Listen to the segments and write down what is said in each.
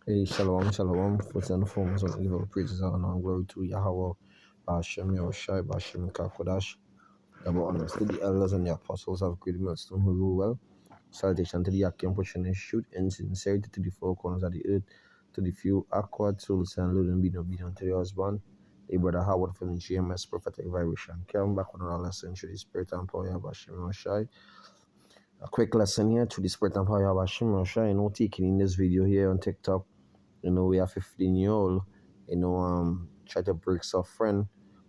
Hey, shalom, shalom. First and foremost, all evil praises and honor and glory to Yahweh, Bashem, Yahushai, Bashem, Kakodash. Double honors to the elders and the apostles of great millstone who rule well. Salutation to the Yakim pushing and shoot, and sincerity to the four corners of the earth, to the few awkward souls and living being obedient to the husband. A brother Howard from the GMS prophetic vibration. Come back on our lesson through the spirit and power of Bashem, Yahushai. A quick lesson here through the spirit and power of Bashem, Yahushai. Taking in this video here on TikTok. We have 15-year-old, try to break some friend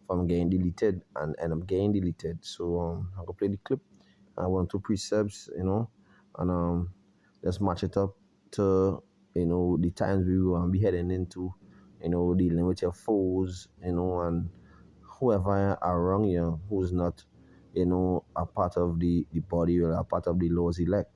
from getting deleted and end up getting deleted. So I'm gonna play the clip. I want two precepts, and let's match it up to the times we will be heading into, dealing with your foes, and whoever around you who's not, a part of the body or a part of the Lord's elect,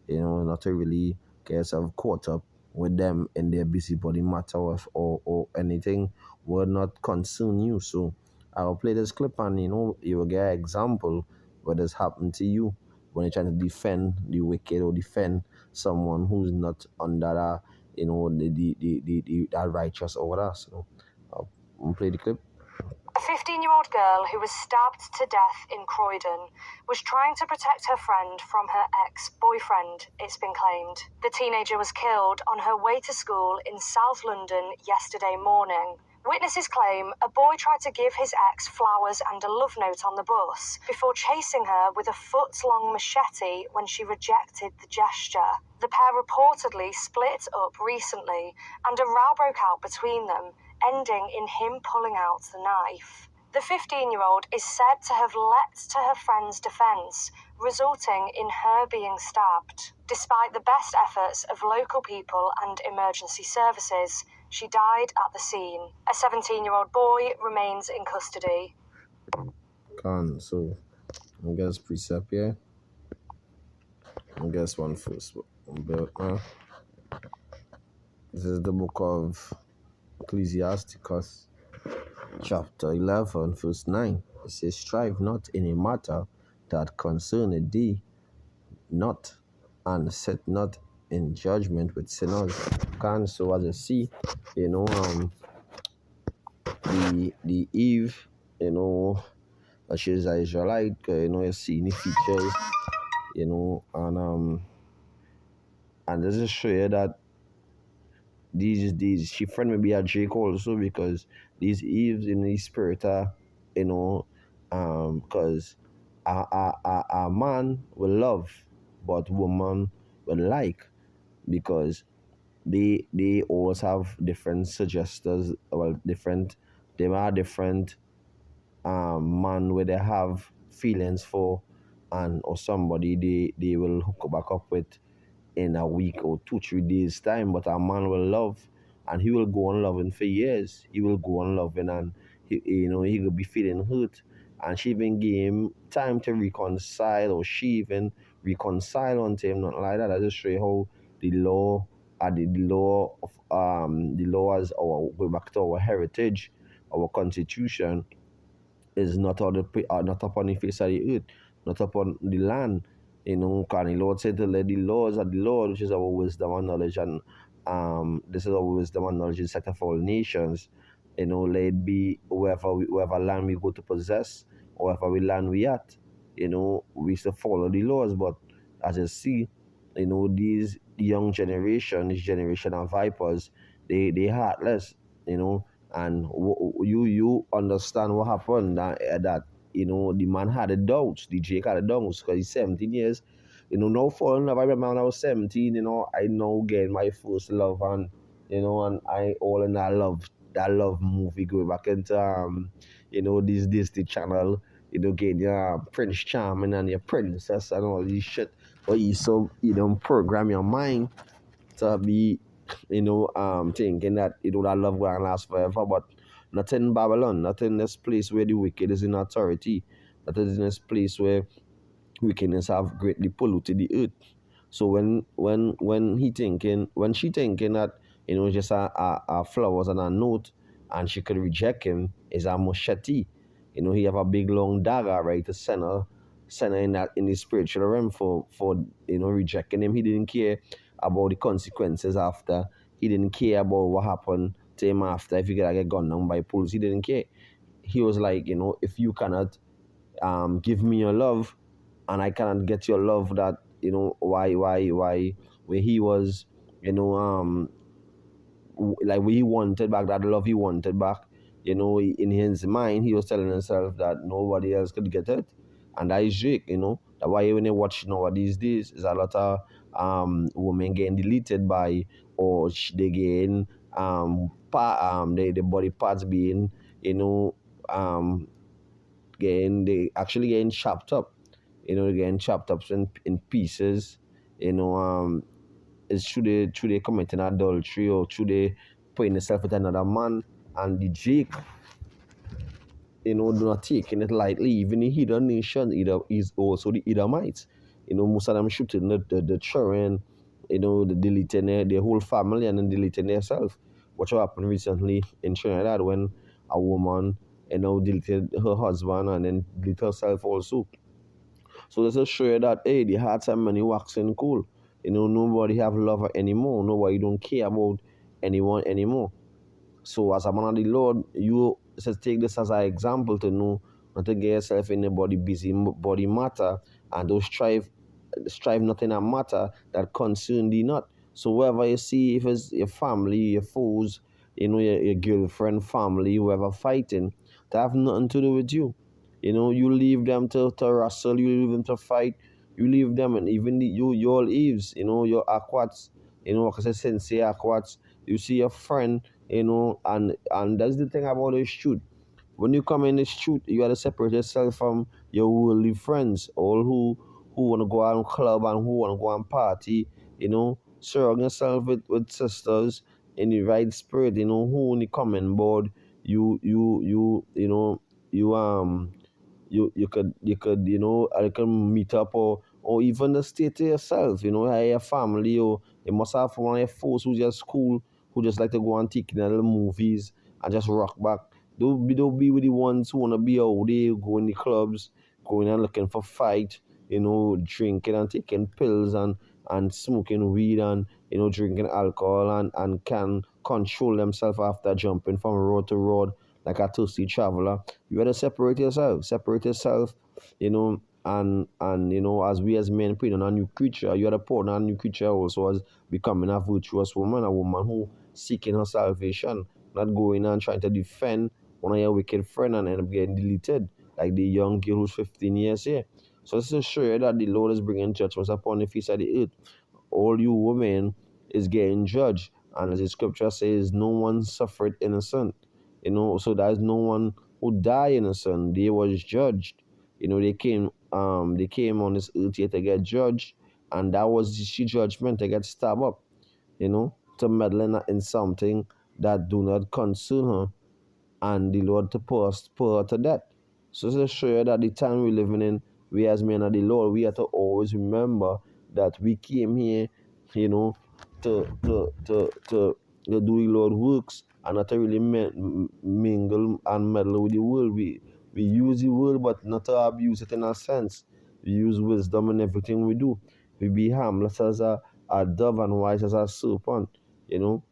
not to really get yourself caught up with them in their busybody matters or anything will not concern you. So I'll play this clip and you will get an example what has happened to you when you're trying to defend the wicked or defend someone who's not under that righteous order. So I'll play the clip. A 15-year-old girl who was stabbed to death in Croydon was trying to protect her friend from her ex-boyfriend, it's been claimed. The teenager was killed on her way to school in South London yesterday morning. Witnesses claim a boy tried to give his ex flowers and a love note on the bus before chasing her with a foot-long machete when she rejected the gesture. The pair reportedly split up recently, and a row broke out between them, ending in him pulling out the knife. The 15-year-old is said to have leapt to her friend's defense, resulting in her being stabbed. Despite the best efforts of local people and emergency services, she died at the scene. A 17-year-old boy remains in custody. So I guess precept here. I guess one first. This is the book of Ecclesiasticus, chapter 11, verse 9. It says, "Strive not in a matter that concerneth thee not, and sit not in judgment with sinners." So as I see, the Eve, she's an Israelite, you see the features, and this is show you that these she friend may be a Jake also, because these Eves in the spirit are, because a man will love, but woman will like, because they always have different suggestors, they are different man where they have feelings for, and or somebody they will hook back up with in a week or 2-3 days time. But a man will love, and he will go on loving for years. He will go on loving, and he will be feeling hurt, and she even gave him time to reconcile, or she even reconcile unto him, not like that. I just show you how the law the law as our way back to our heritage, our constitution, is not not upon the face of the earth, not upon the land. Because the Lord said to let the laws of the Lord, which is our wisdom and knowledge, and this is our wisdom and knowledge is set of all nations. Let it be wherever land we go to possess, or wherever we land we at. We should follow the laws. But as you see, these young generation, this generation of vipers, they heartless, and you understand what happened, that the man had a doubt, the Jake had a doubt, because he's 17 years, now falling in love. I remember when I was 17, I now get my first love, and and I all in that love movie, going back into this Disney Channel, getting your Prince Charming and your princess and all this shit. But you program your mind to be thinking that that love will last forever. But not in Babylon, not in this place where the wicked is in authority, not in this place where wickedness have greatly polluted the earth. So when she thinking that just a flowers and a note, and she could reject him, is a machete. He have a big long dagger, right, to send her in the spiritual realm for rejecting him. He didn't care about the consequences after He didn't care about what happened to him after, if he get gunned down by police. He didn't care. He was like, if you cannot give me your love, and I cannot get your love, that why where he was, you know like he wanted back that love he wanted back. In his mind, he was telling himself that nobody else could get it, and that is Jake. That's why when you watch these days, is a lot of women getting deleted by, or they getting the body parts being, you know um getting they actually getting chopped up, getting chopped up in pieces. you know is through they committing adultery, or through they putting themselves with another man. And the Jake, do not taking it lightly. Even the hidden nation, is also the Edomites. Most of them shooting the children, the deleting their whole family, and then deleting themselves. What happened recently in Trinidad, when a woman, deleted her husband and then deleted herself also. So this is show you that, hey, the hearts are many waxing cool. Nobody have love anymore. Nobody don't care about anyone anymore. So as a man of the Lord, you just take this as an example to know not to get yourself in a body matter, and those strive nothing a matter that concern thee not. So wherever you see, if it's your family, your foes, your girlfriend, family, whoever fighting, that have nothing to do with you. You leave them to wrestle, you leave them to fight, you leave them, and even your Eves, your Aquats, like I said, Sensei Aquats, you see your friend, and that's the thing about the shoot. When you come in the shoot, you gotta separate yourself from your worldly friends, all who wanna go out and club and who wanna go and party. Surround yourself with sisters in the right spirit. Who only come on board. You can meet up, or even just stay to yourself. Your family, or you must have one of your folks who just cool, who just like to go and take in little movies and just rock back. Don't be with the ones who wanna be out there, go in the clubs, going and looking for fight, drinking and taking pills, and smoking weed, and drinking alcohol, and can control themselves after jumping from road to road like a thirsty traveler. You gotta separate yourself. Separate yourself, and as we as men put on a new creature, you gotta put on a new creature also, as becoming a virtuous woman, a woman who seeking her salvation, not going and trying to defend one of your wicked friend and end up getting deleted, like the young girl who's 15 years here. So this is sure that the Lord is bringing judgments upon the face of the earth. All you women is getting judged, and as the scripture says, no one suffered innocent. So there's no one who died innocent. They was judged. They came on this earth here to get judged, and that was the judgment to get stabbed up, to meddle in something that do not concern her, and the Lord to put her to death. So to show you that the time we're living in, we as men of the Lord, we have to always remember that we came here, you know, to do the Lord works, and not to really mingle and meddle with the world. We use the world, but not to abuse it in a sense. We use wisdom in everything we do. We be harmless as a dove and wise as a serpent, you know.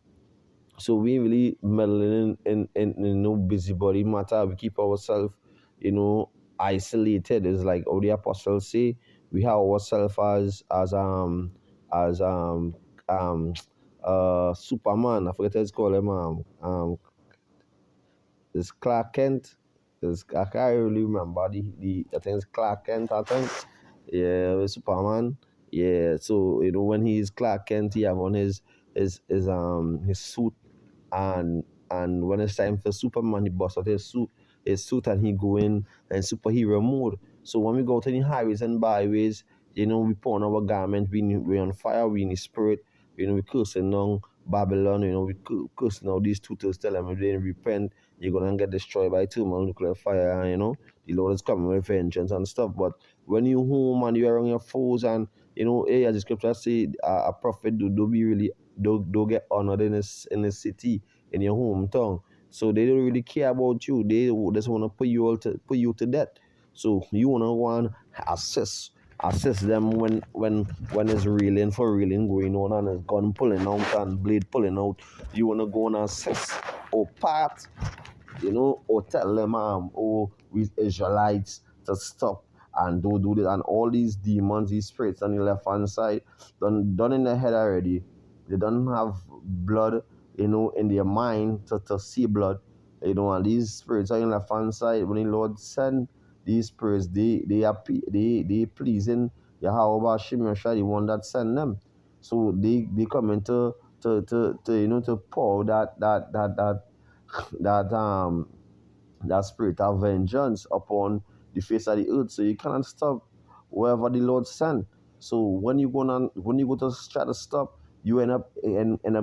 So we ain't really meddling in no busybody matter. We keep ourselves, isolated. It's like how the apostles say, we have ourselves as Superman. I forget what it's called him. It's Clark Kent. I can't really remember the I think it's Clark Kent, I think. Yeah, Superman. Yeah, so when he's Clark Kent, he have on his suit, and when it's time for Superman, he bust out his suit, and he go in superhero mode. So when we go to the highways and byways, we put on our garment, we on fire, we in the spirit, we cursing down Babylon, we cursing out these tutors, tell them if they didn't repent, you're gonna get destroyed by thermonuclear fire, and the Lord is coming with vengeance and stuff. But when you home and you're around your foes, and hey, as the scripture say, a prophet do be really do get honored in the city, in your hometown. So they don't really care about you. They just want to put you to death. So you wanna go and assist assist them when it's reeling for reeling going on and it's gun pulling out and blade pulling out. You wanna go and assist or part, or tell them, we Israelites to stop and don't do this. And all these demons, these spirits on the left hand side, done in their head already. They don't have blood, in their mind to see blood, and these spirits on the left hand side, when the Lord send these spirits, they pleasing Yahweh Hashem Yeshua, the one that sent them. So they come into to pour that that spirit of vengeance upon the face of the earth. So you cannot stop wherever the Lord sent. So when you go to try to stop, you end up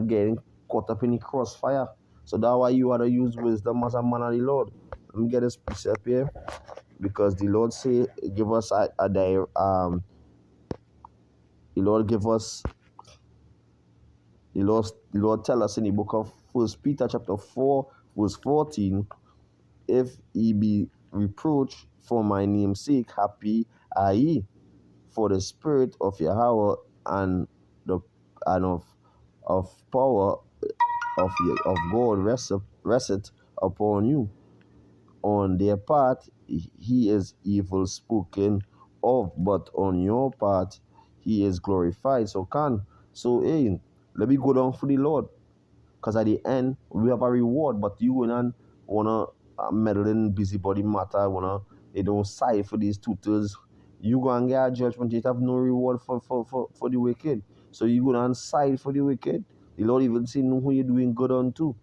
getting caught up in the crossfire. So that's why you ought to use wisdom as a man of the Lord. Let me get this precept here, because the Lord say give us the Lord give us the Lord tell us in the book of First Peter chapter 4 verse 14. If ye be reproached for my name's sake, happy are ye, for the spirit of Yahweh and the and of power of God resteth upon you. On their part he is evil spoken of, but on your part he is glorified. Hey, let me go down for the Lord. Because at the end, we have a reward, but you and wanna meddle in busybody matter, wanna they don't side for these tutors. You go and get a judgment, you have no reward for the wicked. So you go and side for the wicked. The Lord even see who you're doing good unto.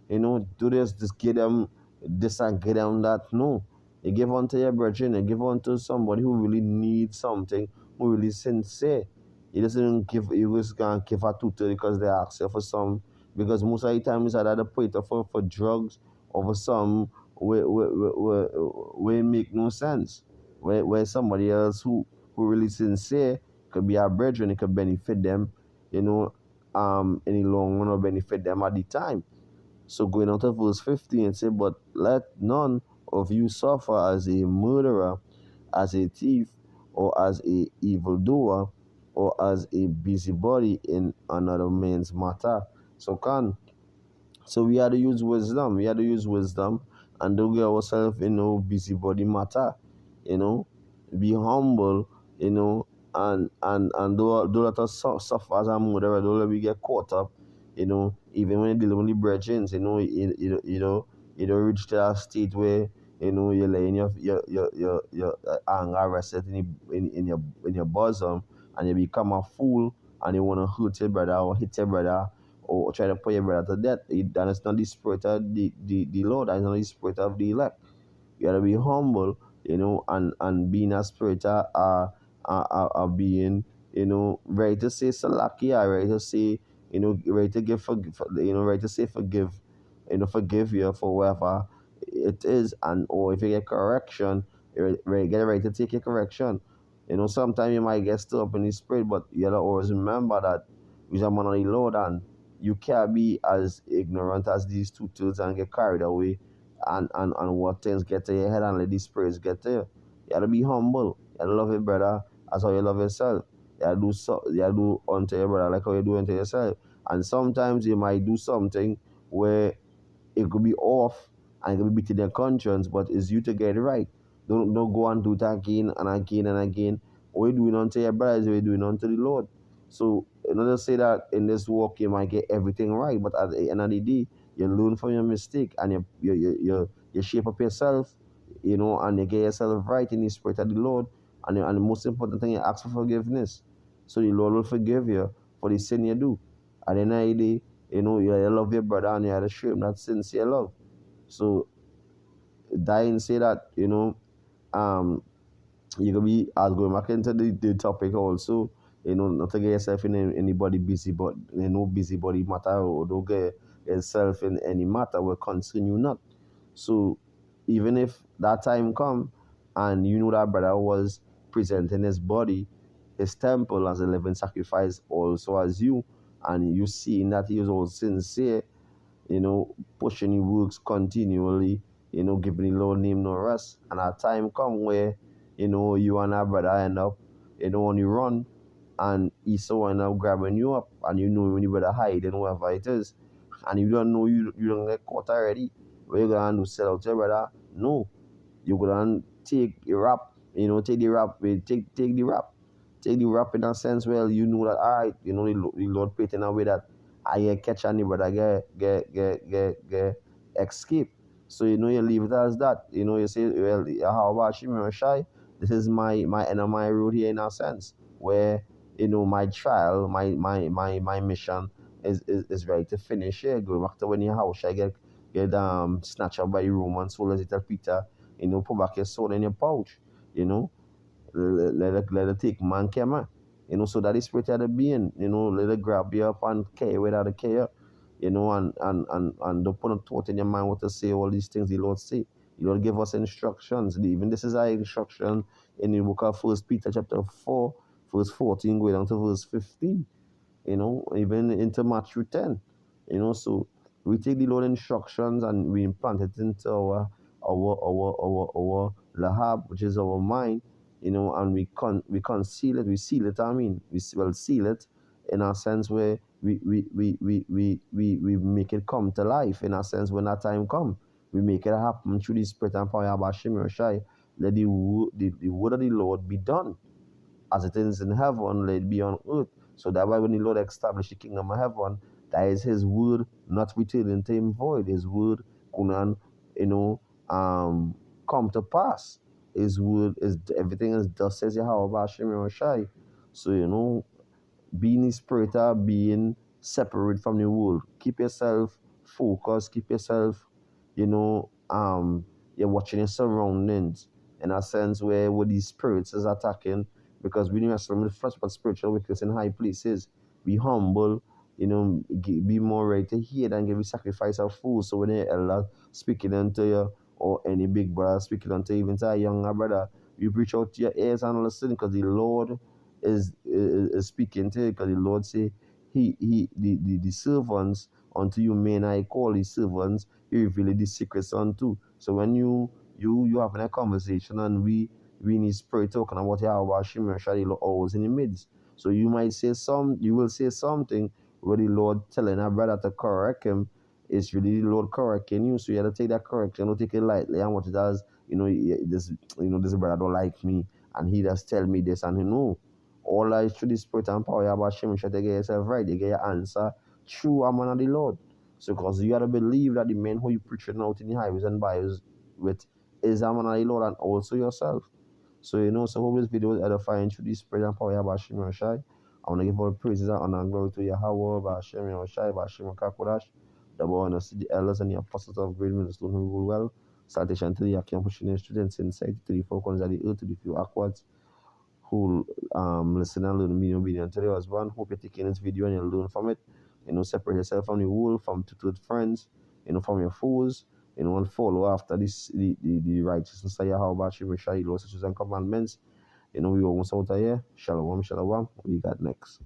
Do this, just give them this and give them that. No. You give unto your brethren, you give unto somebody who really needs something, who really sincere. He doesn't give, he just can't give a tutor because they ask you for some. Because most of the time it's either put it for drugs or for some where it make no sense. Where somebody else who really sincere could be our brethren, it could benefit them, in the long run or benefit them at the time. So going on to verse 15, it says, but let none of you suffer as a murderer, as a thief, or as a evildoer, or as a busybody in another man's matter. So we had to use wisdom. We had to use wisdom and don't get ourselves in no busybody matter. You know, be humble. And don't let us suffer as a murderer. Don't let we get caught up. Even when you're dealing with the brethren, you don't reach to a state where you're laying your anger rested in your bosom, and you become a fool, and you want to hurt your brother or hit your brother or try to put your brother to death. That is not the spirit of the Lord. That is not the spirit of the elect. You gotta be humble, and being a spirit of being, ready to say salakia, ready to say, ready to ready to say forgive, forgive you for whatever it is, and or if you get correction, get ready to take your correction. Sometimes you might get stirred up in the spirit, but you gotta always remember that you're a man of the Lord, and you can't be as ignorant as these two tools and get carried away and what things get to your head and let these spirits get to you. You gotta be humble. You gotta love your brother as how you love yourself. You gotta do unto your brother like how you do unto yourself. And sometimes you might do something where it could be off and it could be beating their conscience, but it's you to get it right. Don't go and do it again and again and again. What you're doing unto your brother is what you're doing unto the Lord. So, in order to say that in this walk you might get everything right, but at the end of the day, you learn from your mistake and you shape up yourself, and you get yourself right in the spirit of the Lord. And the most important thing, you ask for forgiveness. So the Lord will forgive you for the sin you do. At the end of the day, you love your brother and you have to show him that sincere love. So dying say that, um you can be as going back into the topic also, not to get yourself in anybody busy, but no busybody matter, or don't get yourself in any matter will concern you not. So even if that time come and that brother was presenting his body, his temple as a living sacrifice also as you, and you seeing that he was all sincere, pushing the works continually, giving the Lord name no rest. And a time come where, you and our brother end up on the run, and Esau end up grabbing you up, and when you better hide and whoever it is, and you don't know you don't get caught already. What you gonna do? Sell out your brother? No, you gonna take the rap, take the rap, take the rap, take the rap in a sense. Well, you know that all right, the Lord paid in a way that I catch any brother get escape. So you leave it as that. You say, well, how about Shimon or Shai? This is my end of my road here in a sense where my trial, my mission is ready to finish here. Go back to when your house I get snatched up by the Roman soldiers. He tell Peter, put back your sword in your pouch. You know, let it take man camera. So that is spirit of the being. Let it grab you up and care without a care. And don't put a thought in your mind what to say. All these things the Lord say. The Lord give us instructions. Even this is our instruction in the book of First Peter chapter 4, verse 14, going down to verse 15. Even into Matthew 10. So we take the Lord instructions and we implant it into our lahab, which is our mind, and we conceal it, we seal it, we will seal it in a sense where we make it come to life in a sense when that time come. We make it happen through the spirit and power of Hashem Yoshai. Let the word of the Lord be done as it is in heaven, let it be on earth. So that way when the Lord established the kingdom of heaven, that is his word not returning to him void. His word couldn't, come to pass. His word is everything is thus says Yahweh Hashem Shai. So being in spirit being separate from the world. Keep yourself focused, keep yourself, you're watching your surroundings in a sense where these spirits is attacking, because we need to with flesh but spiritual wickedness in high places. Be humble, be more ready to hear than give you sacrifice of food. So when the elder speaking unto you, or any big brother speaking unto you, even to a younger brother, you reach out to your ears and listen, because the Lord is speaking to you, because the Lord say the servants unto you may I call the servants, he reveal the secrets unto. So when you having a conversation and we in his spirit talking about Yahweh Shimon Shadi always in the midst. So you will say something where the Lord telling a brother to correct him. It's really the Lord correcting you. So you have to take that correction, don't take it lightly and what it does, this brother don't like me and he just tell me this, and all that is through the spirit and power about Shem to get yourself right. You get your answer through a man of the Lord. So because you gotta believe that the men who you preaching out in the highways and byways with is a man of the Lord and also yourself. So so hope this video is edifying through the spirit and power about Shem Shai. I want to give all praises and honor and glory to Yahweh, Bashem Shai, Bashem Kakodash. The boy and the elders and the apostles of great ministry who rule well. Salutation to the Yakim pushing students inside to the four corners of the earth, to the few aquads who listen and learn, being obedient to the husband. Hope you're taking this video and you learn from it. Separate yourself from the world, from two friends, from your foes, and follow after the righteousness of Yahweh, Shemeshah, Shai, laws, statutes, and commandments. We almost out of here. Shalom, shalom. We got next.